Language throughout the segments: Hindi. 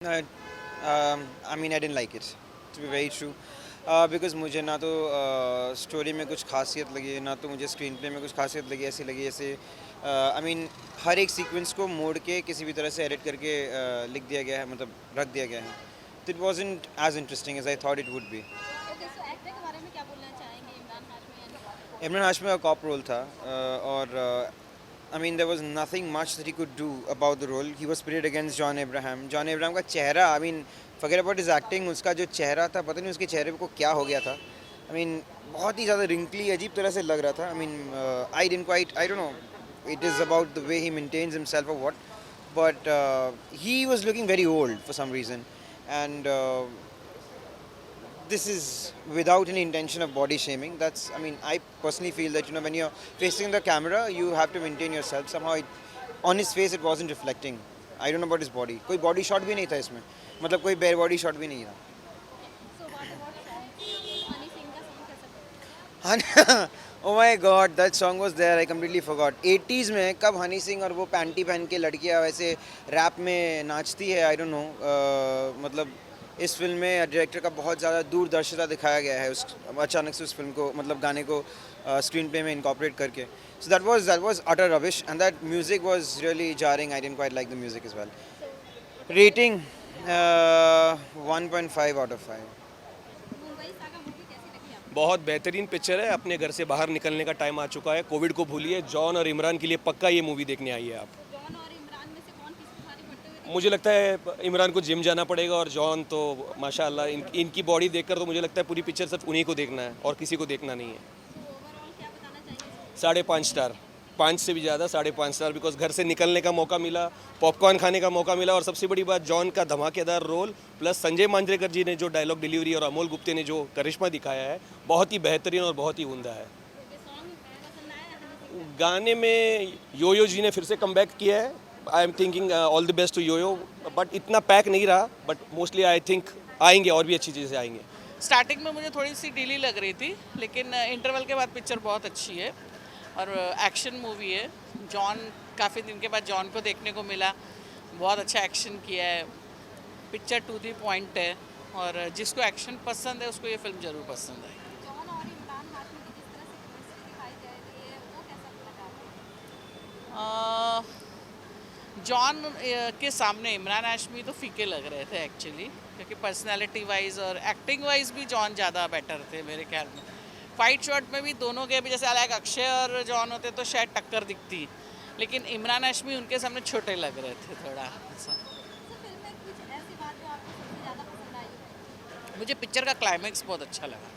Uh, I mean, I didn't like it, to be very true. Because मुझे ना तो स्टोरी में कुछ खासियत लगी, ना तो मुझे स्क्रीन प्ले में कुछ खासियत लगी, ऐसी लगी जैसे आई मीन हर एक सीक्वेंस को मोड़ के किसी भी तरह से एडिट करके लिख दिया गया है, मतलब रख दिया गया है. तो it wasn't as interesting as I thought it would be. Okay, so actor के बारे में क्या बोलना चाहेंगे इमरान हाशमी इमरान हाशमी का कॉप रोल था, और I mean, there was nothing much that he could do about the role. He was pitted against John Abraham. John Abraham का चेहरा, I mean, forget about his acting, उसका जो चेहरा था, पता नहीं उसके चेहरे को क्या हो गया था. I mean, बहुत ही ज़्यादा wrinkly, अजीब तरह से लग रहा था. I mean, I didn't quite, I don't know, it is about the way he maintains himself or what, but he was looking very old for some reason, and this is without any intention of body shaming. That's, I mean, I personally feel that, when you're facing the camera, you have to maintain yourself. Somehow, on his face, it wasn't reflecting. I don't know about his body. कोई body shot भी नहीं था इसमें. मतलब कोई bare body shot भी नहीं था. So what about song Honey Singh का सॉन्ग कैसा हाँ, oh my god, that song was there. I completely forgot. 80s में कब हनी सिंह और वो पैंटी पहन के लड़कियां वैसे रैप में नाचती है, आई डोंट नो. मतलब इस फिल्म में डायरेक्टर का बहुत ज़्यादा दूरदर्शिता दिखाया गया है, उस अचानक से उस फिल्म को, मतलब गाने को स्क्रीन प्ले में इनकॉर्पोरेट करके. So that was utter rubbish, and that music was really jarring. I didn't quite like the music as well. Rating 1.5 out of 5. Mumbai saga movie कैसी लगी आपको? बहुत बेहतरीन पिक्चर है। अपने घर से बाहर निकलने का टाइम आ चुका है। कोविड को भूलिए, जॉन और इमरान के लिए पक्का ये मूवी देखने आई है आप। जॉन और इमरान में से कौन किसको भारी पड़ते हुए मुझे लगता है इमरान को जिम जाना पड़ेगा, और जॉन तो माशाल्लाह इनकी बॉडी देखकर तो मुझे लगता है पूरी पिक्चर सिर्फ उन्हीं को देखना है और किसी को देखना नहीं है। तो ओवरऑल क्या बताना चाहिए? 5.5 स्टार, 5 से भी ज़्यादा 5.5 स्टार, बिकॉज घर से निकलने का मौका मिला, पॉपकॉर्न खाने का मौका मिला, और सबसे बड़ी बात जॉन का धमाकेदार रोल, प्लस संजय मांजरेकर जी ने जो डायलॉग डिलीवरी और अमोल गुप्ते ने जो करिश्मा दिखाया है, बहुत ही बेहतरीन और बहुत ही उम्दा है। ओके, सॉन्ग पसंद आया हनी सिंह गाने में योयो जी ने फिर से कम बैक किया है। I am thinking all the best to योयो, बट इतना पैक नहीं रहा, बट मोस्टली आई थिंक आएंगे और भी अच्छी चीज़ें आएंगे। स्टार्टिंग में मुझे थोड़ी सी ढीली लग रही थी, लेकिन इंटरवल के बाद पिक्चर बहुत अच्छी है और एक्शन मूवी है। जॉन, काफ़ी दिन के बाद जॉन को देखने को मिला, बहुत अच्छा एक्शन किया है। पिक्चर टू दी पॉइंट है, और जिसको एक्शन पसंद है उसको ये फिल्म ज़रूर पसंद है। जॉन और इमरान हाशमी की जिस तरह से केमिस्ट्री दिखाई जा रही है वो कैसा लगा आपको? जॉन के सामने इमरान हाशमी तो फीके लग रहे थे एक्चुअली, क्योंकि पर्सनालिटी वाइज और एक्टिंग वाइज भी जॉन ज़्यादा बेटर थे मेरे ख्याल में। फाइट शॉट में भी दोनों के भी जैसे अलग अक्षय और जॉन होते तो शायद टक्कर दिखती, लेकिन इमरान हाशमी उनके सामने छोटे लग रहे थे थोड़ा ऐसा। तो फिल्म में कुछ ऐसी बात जो आपको सबसे ज़्यादा पसंद आई? मुझे पिक्चर का क्लाइमैक्स बहुत अच्छा लगा,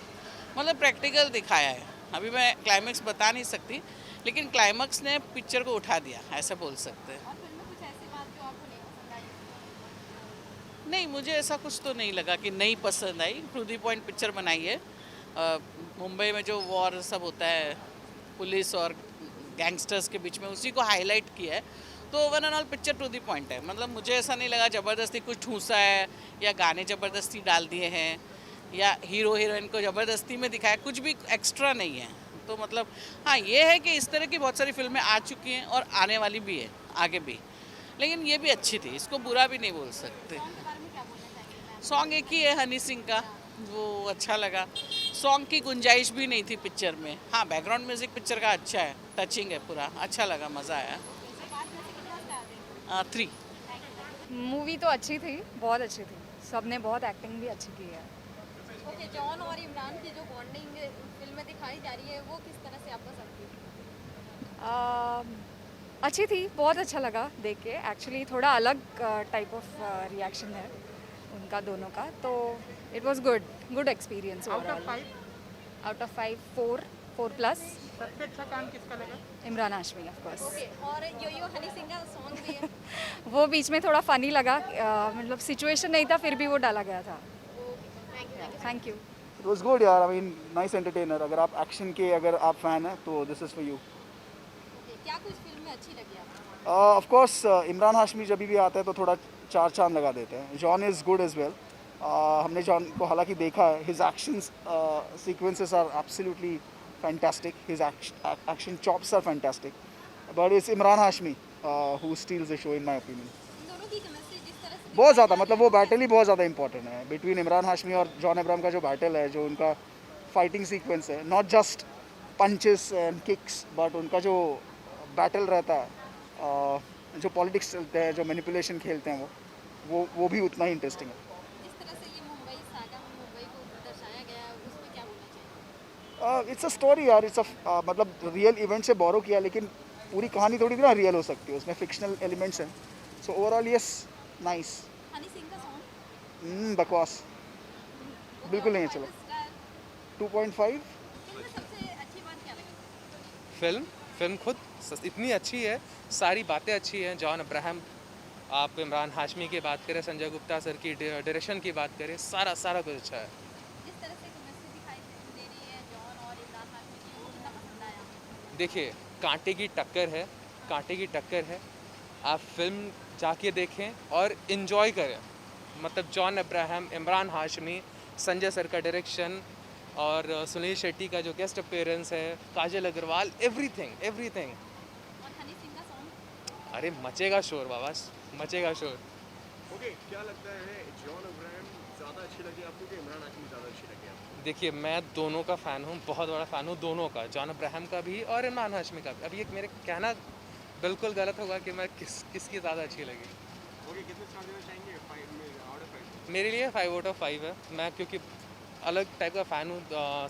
मतलब प्रैक्टिकल दिखाया है। अभी मैं क्लाइमैक्स बता नहीं सकती, लेकिन क्लाइमैक्स ने पिक्चर को उठा दिया, ऐसा बोल सकते हैं। और फिल्म में कुछ ऐसी बात जो आपको नहीं पसंद आई? नहीं, मुझे ऐसा कुछ तो नहीं लगा कि नहीं पसंद आई। टू दी पॉइंट पिक्चर बनाई है। मुंबई में जो वॉर सब होता है पुलिस और गैंगस्टर्स के बीच में, उसी को हाईलाइट किया है। तो over and all picture to the point है। मतलब मुझे ऐसा नहीं लगा ज़बरदस्ती कुछ ठूसा है, या गाने ज़बरदस्ती डाल दिए हैं, या हीरो हीरोइन को ज़बरदस्ती में दिखाया, कुछ भी एक्स्ट्रा नहीं है। तो मतलब हाँ, ये है कि इस तरह की बहुत सारी फिल्में आ चुकी हैं और आने वाली भी है आगे भी, लेकिन ये भी अच्छी थी, इसको बुरा भी नहीं बोल सकते। सॉन्ग के बारे में क्या बोलना चाहेंगे? सॉन्ग एक ही है हनी सिंह का, वो अच्छा लगा। सॉन्ग की गुंजाइश भी नहीं थी पिक्चर में। हाँ, बैकग्राउंड म्यूजिक पिक्चर का अच्छा है, टचिंग है पूरा, अच्छा लगा, मज़ा आया। तो 5 में से कितना स्टार देंगे? 3। मूवी तो अच्छी थी, बहुत अच्छी थी। सबने बहुत एक्टिंग भी अच्छी की है। ओके, जॉन और इमरान की जो बॉन्डिंग फिल्म में दिखाई जा रही है वो किस तरह से आपको समझी? अच्छी थी, बहुत अच्छा लगा देख के। एक्चुअली थोड़ा अलग टाइप ऑफ रिएक्शन है उनका दोनों का, तो it was good experience overall. Out of 5, 4 plus. सबसे अच्छा काम किसका लगा? Imran Hashmi of course. Okay, और यो हनी सिंह का सॉन्ग भी है। वो बीच में थोड़ा फनी लगा, मतलब सिचुएशन नहीं था फिर भी वो डाला गया था। Thank you. It was good यार, आई मीन नाइस एंटरटेनर। अगर आप एक्शन के अगर आप फैन हैं तो this is for you. Okay, क्या कुछ फिल्म में अच्छी लगी आपको? ऑफ कोर्स इमरान हाशमी जब भी आता है तो थोड़ा चार चांद लगा देते हैं। John is good as well. हमने जॉन को हालांकि देखा है, his actions sequences are absolutely fantastic, his action chops are fantastic, but it's Imran Hashmi who steals the show in my opinion. इन दोनों की केमिस्ट्री जिस तरह से बहुत ज़्यादा, मतलब वो बैटल ही बहुत ज़्यादा इंपॉर्टेंट है बिटवीन इमरान हाशमी और जॉन अब्राहम का जो बैटल है, जो उनका फाइटिंग सीक्वेंस है, not just punches and kicks, but उनका जो बैटल रहता है, जो पॉलिटिक्स चलते हैं, जो मैनिपुलेशन खेलते हैं, वो भी उतना ही इंटरेस्टिंग है। जिस तरह से ये मुंबई सागा में मुंबई को दर्शाया गया है उसमें क्या बोलना चाहिए? इट्स अ स्टोरी यार, इट्स अ मतलब रियल इवेंट से बोरो किया, लेकिन पूरी कहानी थोड़ी ना रियल हो सकती है, उसमें फिक्शनल एलिमेंट्स हैं। So overall yes, nice. Honey Singh का सॉन्ग बकवास बिल्कुल नहीं है, चलो 2.5। फिल्म में सबसे अच्छी बात क्या लगी? फिल्म खुद इतनी अच्छी है, सारी बातें अच्छी हैं। जॉन अब्राहम, आप इमरान हाशमी की बात करें, संजय गुप्ता सर की डायरेक्शन की बात करें, सारा कुछ अच्छा है। जिस तरह से केमिस्ट्री दिखाई दे रही है जॉन और इमरान हाशमी की, वो कितना पसंद आया? देखिए, कांटे की टक्कर है। आप फिल्म जाके देखें और इन्जॉय करें। मतलब John Abraham, Imran Hashmi, Sanjay sir का डायरेक्शन और सुनील शेट्टी का जो गेस्ट अपीयरेंस है, काजल अग्रवाल, एवरीथिंग। और हनी सिंह का सॉन्ग? अरे मचेगा शोर बाबा, मचेगा शोर। ओके, क्या लगता है जॉन अब्राहम ज़्यादा अच्छी लगी आपको कि इमरान हाशमी ज़्यादा अच्छी लगी आपको? देखिए, मैं दोनों का फ़ैन हूँ, बहुत बड़ा फ़ैन हूँ दोनों का, जॉन अब्राहम का भी और इमरान हाशमी का भी। अब ये मेरे कहना बिल्कुल गलत होगा कि मैं किसकी ज़्यादा अच्छी लगी। ओके, कितने स्टार देना चाहेंगे 5 में आउट ऑफ 5? मेरे लिए 5 आउट ऑफ 5 है। मैं क्योंकि अलग टाइप का फ़ैन हूँ,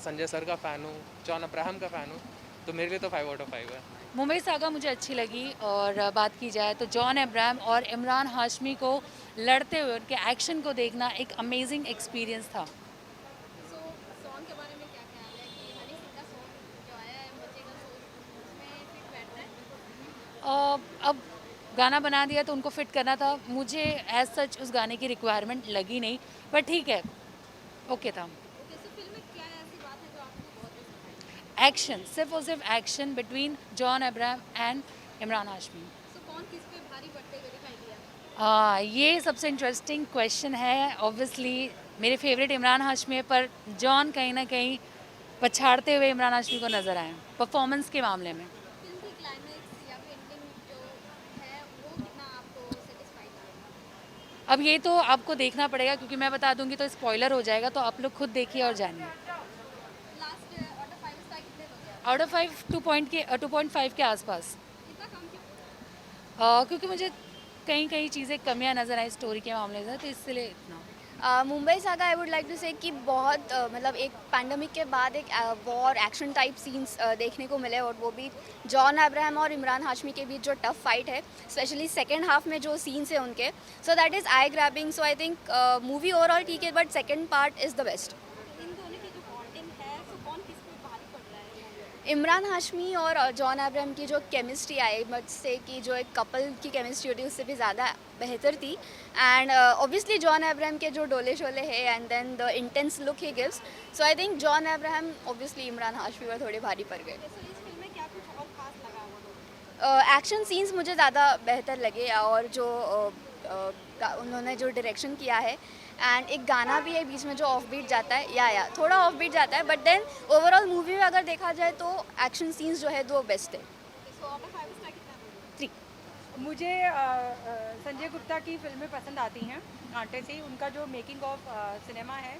संजय सर का फ़ैन हूँ, जॉन अब्राहम का फ़ैन हूँ, तो मेरे लिए तो 5 आउट ऑफ 5 है। मुंबई सागा मुझे अच्छी लगी, और बात की जाए तो जॉन अब्राहम और इमरान हाशमी को लड़ते हुए उनके एक्शन को देखना एक अमेजिंग एक्सपीरियंस था। सो सॉन्ग के बारे में क्या ख्याल है कि हनी सिंह का सॉन्ग जो आया है मचेगा शोर, उसमें फिट बैठता है? अब गाना बना दिया तो उनको फिट करना था। मुझे एज सच उस गाने की रिक्वायरमेंट लगी नहीं, पर ठीक है, ओके था। ओके, सो फिल्म में क्या ऐसी बात है जो आपको बहुत पसंद आई? एक्शन, सिर्फ और सिर्फ action between John Abraham and Imran Hashmi. So कौन किस पे भारी पड़ते हुए दिखाई दिया? ये सबसे इंटरेस्टिंग क्वेश्चन है। ऑब्वियसली मेरे फेवरेट इमरान हाशमी है, पर जॉन कहीं ना कहीं पछाड़ते हुए इमरान हाशमी को नज़र आए परफॉर्मेंस के मामले में। फिल्म की क्लाइमैक्स या फिर एंडिंग जो है वो कितना आपको सेटिस्फाइड था? अब ये तो आपको देखना पड़ेगा, क्योंकि मैं बता दूंगी तो स्पॉइलर हो जाएगा, तो आप लोग खुद देखिए और जानिए। लास्ट आउट ऑफ 5 स्टार कितने दोगे आप? आउट ऑफ 5 2.5 के आसपास। इतना कम क्यों? क्योंकि मुझे कहीं कहीं चीज़ें कमियां नज़र आई स्टोरी के मामले से, तो इसलिए इतना। Mumbai saga I would like to say कि बहुत मतलब एक पैंडमिक के बाद एक वॉर एक्शन टाइप सीन्स देखने को मिले, और वो भी जॉन अब्राहम और इमरान हाशमी के बीच जो टफ फाइट है, स्पेशली सेकंड हाफ में जो सीन्स है उनके, so that is eye grabbing. So I think movie overall ठीक है, but second part is the best. इन दोनों की जो बॉन्डिंग है सो कौन किस पे भारी पड़ रहा है? इमरान हाशमी और जॉन अब्राहम की जो केमिस्ट्री आई मुझसे कि जो एक कपल की केमिस्ट्री होती है उससे भी ज़्यादा बेहतर थी। एंड ऑब्वियसली जॉन अब्राहम के जो डोले शोले है and then the intense look he gives, so I think John Abraham obviously Imran Hashmi पर थोड़े भारी पड़ गए। सो इस फिल्म में क्या कुछ और खास लगा हुआ? एक्शन सीन्स मुझे ज़्यादा बेहतर लगे, और जो उन्होंने जो डायरेक्शन किया है, एंड एक गाना भी है बीच में जो ऑफ बीट जाता है, या थोड़ा ऑफ बीट जाता है, बट देन ओवरऑल मूवी में अगर देखा जाए तो एक्शन सीन्स जो है वो बेस्ट है। सो आउट ऑफ 5 स्टार कितना दोगे? 3। मुझे संजय गुप्ता की फिल्में पसंद आती हैं कांटे से। उनका जो मेकिंग ऑफ सिनेमा है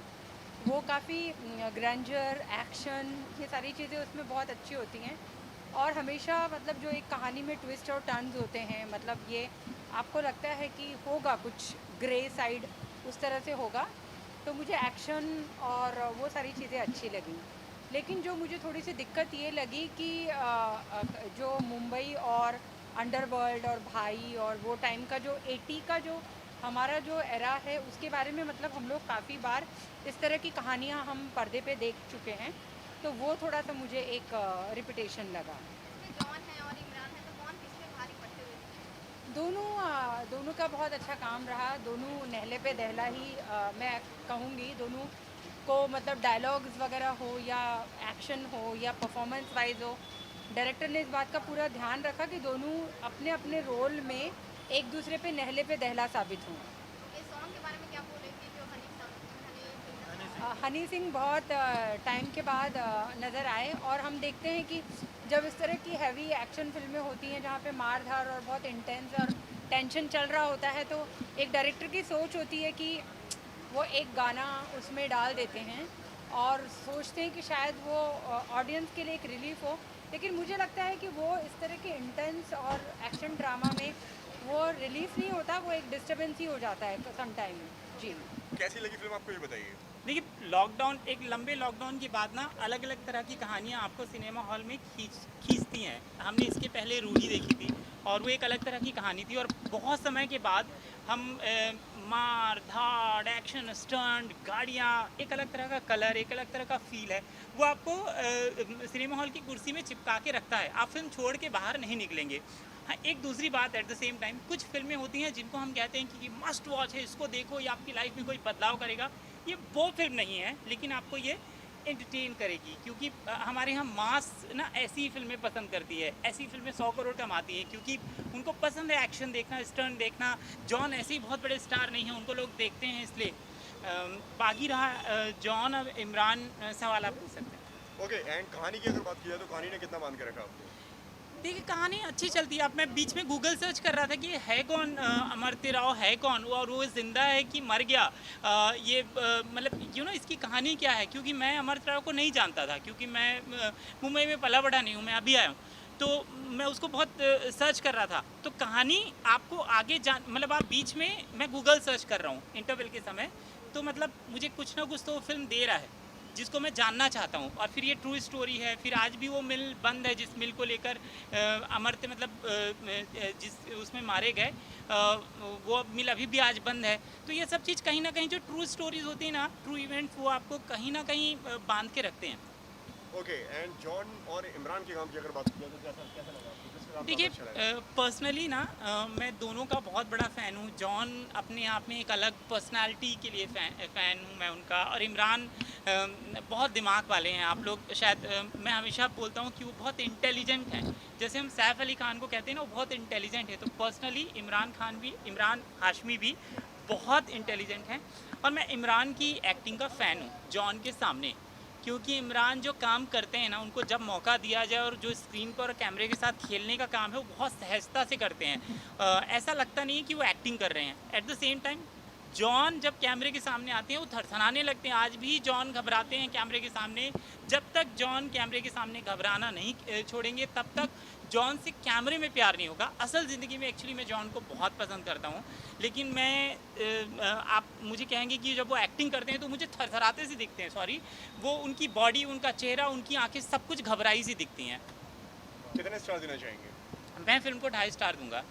वो काफ़ी ग्रैंडर, एक्शन, ये सारी चीज़ें उसमें बहुत अच्छी होती हैं, और हमेशा मतलब जो एक कहानी में ट्विस्ट और टर्न्स होते हैं, मतलब ये आपको लगता है कि होगा कुछ ग्रे साइड, उस तरह से होगा, तो मुझे एक्शन और वो सारी चीज़ें अच्छी लगी। लेकिन जो मुझे थोड़ी सी दिक्कत ये लगी कि जो मुंबई और अंडरवर्ल्ड और भाई और वो टाइम का जो 80 का जो हमारा जो एरा है उसके बारे में, मतलब हम लोग काफ़ी बार इस तरह की कहानियाँ हम पर्दे पे देख चुके हैं, तो वो थोड़ा सा मुझे एक रिपीटेशन लगा। इसमें जॉन है और इमरान है, तो कौन किस पे भारी पड़ते हुए? दोनों का बहुत अच्छा काम रहा। दोनों नहले पे दहला ही मैं कहूँगी। दोनों को मतलब डायलॉग्स वगैरह हो या एक्शन हो या परफॉर्मेंस वाइज हो, डायरेक्टर ने इस बात का पूरा ध्यान रखा कि दोनों अपने अपने रोल में एक दूसरे पे नहले पे दहला साबित हों। इस सॉन्ग के बारे में क्या बोलेंगे जो हनी सिंह बहुत टाइम के बाद नज़र आए, और हम देखते हैं कि जब इस तरह की हैवी एक्शन फिल्में होती हैं जहाँ पे मार धार और बहुत इंटेंस और टेंशन चल रहा होता है तो एक डायरेक्टर की सोच होती है कि वो एक गाना उसमें डाल देते हैं और सोचते हैं कि शायद वो ऑडियंस के लिए एक रिलीफ हो, लेकिन मुझे लगता है कि वो इस तरह के इंटेंस और एक्शन ड्रामा में वो रिलीफ नहीं होता, वो एक डिस्टर्बेंस ही हो जाता है सम टाइम। जी कैसी लगी फिल्म आपको, ये बताइए। देखिए, लॉकडाउन, एक लंबे लॉकडाउन के बाद ना अलग अलग तरह की कहानियाँ आपको सिनेमा हॉल में खींचती हैं। हमने इसके पहले रूही देखी थी और वो एक अलग तरह की कहानी थी, और बहुत समय के बाद हम मार धाड़, एक्शन, स्टंट, गाड़ियाँ, एक अलग तरह का कलर, एक अलग तरह का फील है, वो आपको सिनेमा हॉल की कुर्सी में चिपका के रखता है। आप फिल्म छोड़ के बाहर नहीं निकलेंगे। हाँ, एक दूसरी बात, एट द सेम टाइम कुछ फिल्में होती हैं जिनको हम कहते हैं कि मस्ट वॉच है, इसको देखो, ये आपकी लाइफ में कोई बदलाव करेगा। ये वो फिल्म नहीं है, लेकिन आपको ये एंटरटेन करेगी, क्योंकि हमारे यहाँ मास ना ऐसी फिल्में पसंद करती है, ऐसी फिल्में 100 करोड़ कमाती हैं, क्योंकि उनको पसंद है एक्शन देखना, स्टंट देखना। जॉन ऐसे ही बहुत बड़े स्टार नहीं हैं, उनको लोग देखते हैं, इसलिए बाकी रहा जॉन और इमरान सवाल आप पूछ सकते हैं। ओके, एंड कहानी की अगर बात की जाए तो कहानी ने कितना बांध के रखा आपको? देखिए, कहानी अच्छी चलती है। अब मैं बीच में गूगल सर्च कर रहा था कि है कौन अमर्त्य राव, है कौन, और वो जिंदा है कि मर गया, ये मतलब इसकी कहानी क्या है, क्योंकि मैं अमर्त्य राव को नहीं जानता था, क्योंकि मैं मुंबई में पला बड़ा नहीं हूँ, मैं अभी आया हूँ, तो मैं उसको बहुत सर्च कर रहा था। तो कहानी आपको आगे मतलब आप बीच में, मैं गूगल सर्च कर रहा हूँ इंटरवल के समय, तो मतलब मुझे कुछ ना कुछ तो फिल्म दे रहा है जिसको मैं जानना चाहता हूँ। और फिर ये ट्रू स्टोरी है। फिर आज भी वो मिल बंद है, जिस मिल को लेकर अमर्त्य मतलब जिस उसमें मारे गए, वो मिल अभी भी आज बंद है। तो ये सब चीज़ कहीं ना कहीं, जो ट्रू स्टोरीज होती है ना, ट्रू इवेंट्स, वो आपको कहीं ना कहीं बांध के रखते हैं। ओके, एंड जॉन और इमरान के काम की अगर बात की जाए तो कैसा लगा आपको? देखिए, पर्सनली ना मैं दोनों का बहुत बड़ा फ़ैन हूँ। जॉन अपने आप में एक अलग पर्सनालिटी के लिए फ़ैन हूँ मैं उनका, और इमरान बहुत दिमाग वाले हैं। आप लोग शायद, मैं हमेशा बोलता हूँ कि वो बहुत इंटेलिजेंट हैं। जैसे हम सैफ अली खान को कहते हैं ना, वो बहुत इंटेलिजेंट है, तो पर्सनली इमरान हाशमी भी बहुत इंटेलिजेंट हैं। और मैं इमरान की एक्टिंग का फ़ैन हूँ जॉन के सामने, क्योंकि इमरान जो काम करते हैं ना, उनको जब मौका दिया जाए और जो स्क्रीन पर और कैमरे के साथ खेलने का काम है, वो बहुत सहजता से करते हैं। ऐसा लगता नहीं है कि वो एक्टिंग कर रहे हैं। At the same time John जब कैमरे के सामने आते हैं, वो थरथराने लगते हैं। आज भी जॉन घबराते हैं कैमरे के सामने। जब तक जॉन कैमरे के सामने घबराना नहीं छोड़ेंगे, तब तक जॉन से कैमरे में प्यार नहीं होगा। असल ज़िंदगी में एक्चुअली मैं जॉन को बहुत पसंद करता हूँ, लेकिन आप मुझे कहेंगे कि जब वो एक्टिंग करते हैं तो मुझे थरथराते से दिखते हैं। सॉरी, वो उनकी बॉडी, उनका चेहरा, उनकी आंखें, सब कुछ घबराई सी दिखती हैं। कितने स्टार देना चाहेंगे? मैं फिल्म को 2.5 स्टार दूंगा।